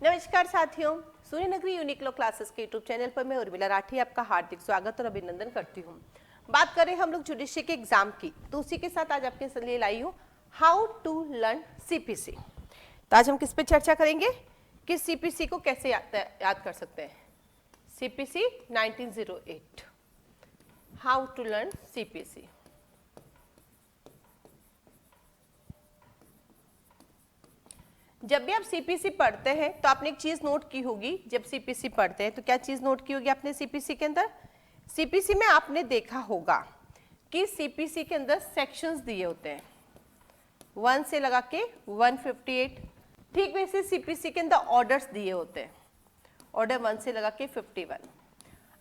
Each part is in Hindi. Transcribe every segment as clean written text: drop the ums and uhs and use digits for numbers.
नमस्कार साथियों, सूर्य नगरी यूनिक्लो क्लासेस के यूट्यूब चैनल पर मैं उर्मिला राठी आपका हार्दिक स्वागत और अभिनंदन करती हूँ। बात करें हम लोग जुडिशरी के एग्जाम की, तो उसी के साथ आज आपके लिए लाई हूँ हाउ टू लर्न सीपीसी। तो आज हम किस पे चर्चा करेंगे कि सीपीसी को कैसे याद कर सकते हैं। CPC 1908, how to learn CPC. जब भी आप सीपीसी पढ़ते हैं तो आपने एक चीज नोट की होगी, जब सीपीसी पढ़ते हैं तो क्या चीज नोट की होगी आपने सीपीसी के अंदर? सीपीसी में आपने देखा होगा कि सीपीसी के अंदर सेक्शंस दिए होते हैं 1 से लगा के 158। ठीक वैसे सीपीसी के अंदर ऑर्डर्स दिए होते हैं, ऑर्डर 1 से लगा के 51।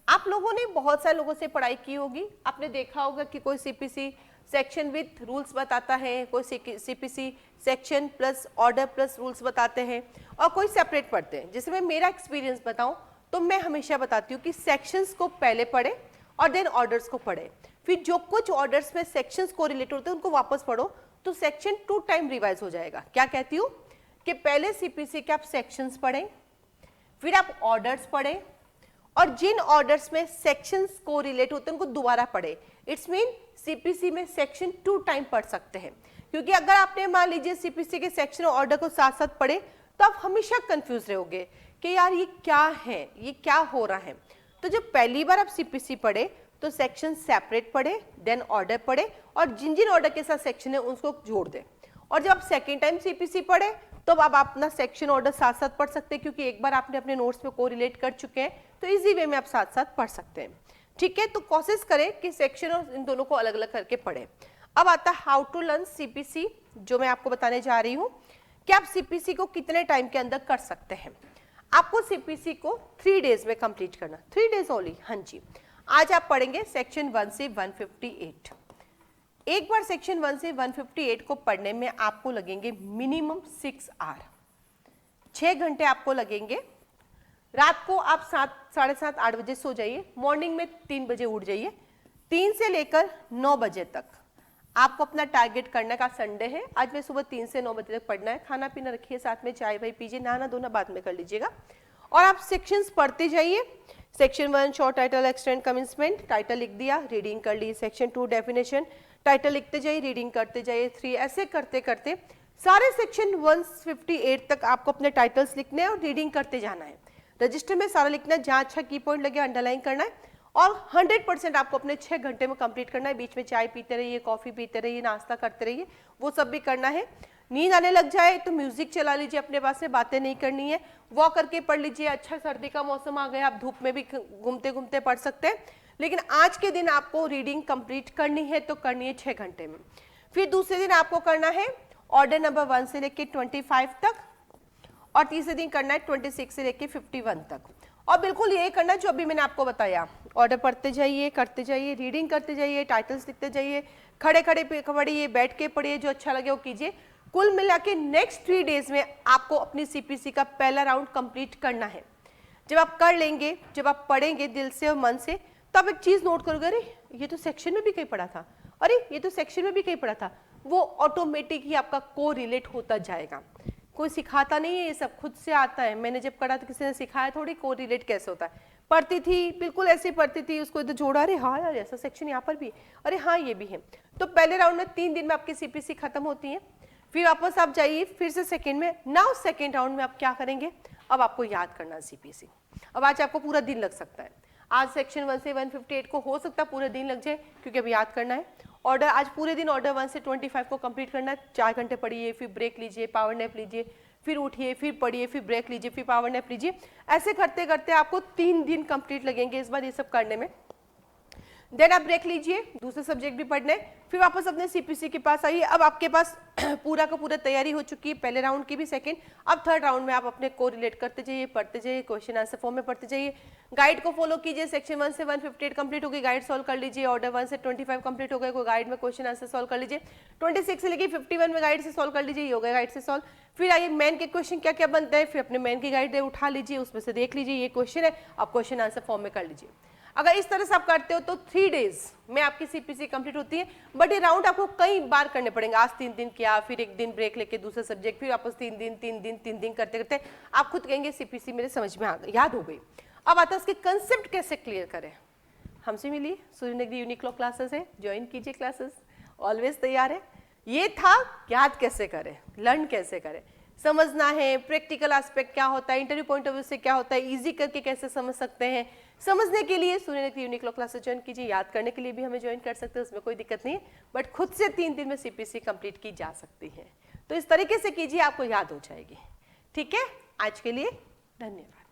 आप लोगों ने बहुत सारे लोगों से पढ़ाई की होगी, आपने देखा होगा कि कोई सीपीसी सेक्शन विथ रूल्स बताता है, कोई CPC section plus order plus rules बताते हैं, और कोई सेपरेट पढ़ते हैं। जैसे मैं मेरा एक्सपीरियंस बताऊं तो मैं हमेशा बताती हूँ कि सेक्शंस को पहले पढ़े और देन ऑर्डर्स को पढ़े, फिर जो कुछ ऑर्डर्स में सेक्शंस को रिलेटेड होते हैं उनको वापस पढ़ो तो सेक्शन 2 टाइम रिवाइज हो जाएगा। क्या कहती हूँ कि पहले सीपीसी के आप सेक्शंस पढ़ें, फिर आप ऑर्डर्स पढ़ें, और जिन ऑर्डर्स में सेक्शंस को रिलेट होते हैं उनको दोबारा पढ़े। इट्स मीन सीपीसी में सेक्शन 2 टाइम पढ़ सकते हैं, क्योंकि अगर आपने मान लीजिए सीपीसी के सेक्शन और ऑर्डर को साथ साथ पढ़े तो आप हमेशा कंफ्यूज रहोगे कि यार ये क्या है, ये क्या हो रहा है। तो जब पहली बार आप सीपीसी पढ़े तो सेक्शन सेपरेट पढ़े, देन ऑर्डर पढ़े, और जिन जिन ऑर्डर के साथ सेक्शन है उसको जोड़ दें। और जब आप सेकेंड टाइम सीपीसी पढ़े तो अब आप अपना सेक्शन ऑर्डर साथ साथ पढ़ सकते हैं, क्योंकि एक बार आपने अपने नोट्स में को रिलेट कर चुके हैं तो इजी वे में आप साथ साथ पढ़ सकते हैं। ठीक है, तो कोशिश करें कि सेक्शन और इन दोनों को अलग अलग करके पढ़ें। अब आता है हाउ टू लर्न सीपीसी, जो मैं आपको बताने जा रही हूँ कि आप सीपीसी को कितने टाइम के अंदर कर सकते हैं। आपको सीपीसी को 3 डेज में कंप्लीट करना, 3 डेज ओनली। हाँ जी, आज आप पढ़ेंगे सेक्शन 1 से 158। एक बार सेक्शन 1 से 158 को पढ़ने में आपको लगेंगे मिनिमम 6 आवर, 6 घंटे आपको लगेंगे। रात को आप 7, साढ़े 7, 8 बजे सो जाइए, मॉर्निंग में 3 बजे उठ जाइए। 3 से लेकर 9 बजे तक आपको अपना टारगेट करने का। संडे है, आज मैं सुबह 3 से 9 बजे तक पढ़ना है। खाना पीना रखिए साथ में, चाय वाय पीजिए, नहाना धोना बाद में कर लीजिएगा। और आप सेक्शंस पढ़ते जाइए। Section 1 short title extend commencement, title लिख दिया, रीडिंग कर ली। सेक्शन 2 डेफिनेशन, टाइटल लिखते जाइए, रीडिंग करते जाइए। 3 ऐसे करते करते सारे सेक्शन 158 तक आपको अपने टाइटल्स लिखने हैं और रीडिंग करते जाना है। रजिस्टर में सारा लिखना है, जहाँ अच्छा की पॉइंट लगे अंडरलाइन करना है, और 100% आपको अपने 6 घंटे में कंप्लीट करना है। बीच में चाय पीते रहिए, कॉफी पीते रहिए, नाश्ता करते रहिए, वो सब भी करना है। नींद आने लग जाए तो म्यूजिक चला लीजिए अपने पास में, बातें नहीं करनी है, वॉक करके पढ़ लीजिए। अच्छा सर्दी का मौसम आ गया, आप धूप में भी घूमते घूमते पढ़ सकते हैं, लेकिन आज के दिन आपको रीडिंग कंप्लीट करनी है तो करनी है 6 घंटे में। फिर दूसरे दिन आपको करना है ऑर्डर नंबर 1 से लेके 25 तक, और तीसरे दिन करना है 26 से लेके 51 तक। और बिल्कुल ये करना है जो अभी मैंने आपको बताया, ऑर्डर पढ़ते जाइए, करते जाइए, रीडिंग करते जाइए, टाइटल्स लिखते जाइए, खड़े खड़े पढ़िए, बैठ के पढ़िए, जो अच्छा लगे वो कीजिए। कुल मिला के नेक्स्ट 3 डेज में आपको अपनी सीपीसी का पहला राउंड कंप्लीट करना है। जब आप कर लेंगे, जब आप पढ़ेंगे दिल से और मन से, तो आप एक चीज नोट करोगे, अरे ये तो सेक्शन में भी कहीं पढ़ा था, अरे ये तो सेक्शन में भी कहीं पढ़ा था। वो ऑटोमेटिक ही आपका को रिलेट होता जाएगा। कोई सिखाता नहीं है, ये सब खुद से आता है। मैंने जब पढ़ा तो किसी ने सिखाया थोड़ी को रिलेट कैसे होता है। पढ़ती थी, बिल्कुल ऐसे पढ़ती थी, उसको इधर जोड़ा, अरे हाँ यार ऐसा सेक्शन यहाँ पर भी, अरे हाँ ये भी है। तो पहले राउंड में 3 दिन में आपकी सीपीसी खत्म होती है। फिर वापस आप जाइए फिर से सेकेंड में। नाउ सेकेंड राउंड में आप क्या करेंगे, अब आपको याद करना है सीपीसी। अब आज आपको पूरा दिन लग सकता है। आज सेक्शन 1 से 158 को हो सकता है पूरे दिन लग जाए, क्योंकि अभी याद करना है। ऑर्डर आज पूरे दिन ऑर्डर 1 से 25 को कंप्लीट करना है। 4 घंटे पढ़िए, फिर ब्रेक लीजिए, पावर नैप लीजिए, फिर उठिए, फिर पढ़िए, फिर ब्रेक लीजिए, फिर पावर नैप लीजिए। ऐसे करते करते आपको 3 दिन कंप्लीट लगेंगे इस बार ये सब करने में। देन आप ब्रेक लीजिए, दूसरे सब्जेक्ट भी पढ़ने, फिर वापस अपने सीपीसी के पास आइए। अब आपके पास पूरा का पूरा तैयारी हो चुकी है, पहले राउंड की भी, सेकंड। अब थर्ड राउंड में आप अपने को रिलेट करते जाइए, पढ़ते जाइए, क्वेश्चन आंसर फॉर्म में पढ़ते जाइए। गाइड को फॉलो कीजिए। सेक्शन 1 से 158 कंप्लीट हो गई, गाइड सॉल्व कर लीजिए। ऑर्डर 1 से 25 कंप्लीट हो गए, कोई गाइड में क्वेश्चन आंसर सॉल्व कर लीजिए। 26 से लेके 51 में गाइड से सॉल्व कर लीजिए, योगा गाइड से सॉल्व। फिर आइए मेन के क्वेश्चन क्या क्या बनते हैं, फिर अपने मेन की गाइड उठा लीजिए, उसमें से देख लीजिए ये क्वेश्चन है, आप क्वेश्चन आंसर फॉर्म में कर लीजिए। अगर इस तरह से आप करते हो तो 3 डेज में आपकी सीपीसी कंप्लीट होती है, बट ये राउंड आपको कई बार करने पड़ेंगे। आज 3 दिन किया, फिर 1 दिन ब्रेक लेके दूसरा सब्जेक्ट, फिर वापस 3 दिन करते करते आप खुद कहेंगे सीपीसी मेरे समझ में आ गई, याद हो गई। अब आता है उसके कंसेप्ट कैसे क्लियर करें। हमसे मिलिए, सूर्यनगरी यूनिक्लो क्लासेस है, ज्वाइन कीजिए क्लासेस, ऑलवेज तैयार है। ये था याद कैसे करें, लर्न कैसे करें, समझना है प्रैक्टिकल एस्पेक्ट क्या होता है, इंटरव्यू पॉइंट ऑफ व्यू से क्या होता है, इजी करके कैसे समझ सकते हैं। समझने के लिए सूर्यनगरी यूनिक्लो क्लासेस ज्वाइन कीजिए, याद करने के लिए भी हमें ज्वाइन कर सकते हैं, उसमें कोई दिक्कत नहीं है, बट खुद से 3 दिन में सीपीसी कंप्लीट की जा सकती है। तो इस तरीके से कीजिए, आपको याद हो जाएगी। ठीक है, आज के लिए धन्यवाद।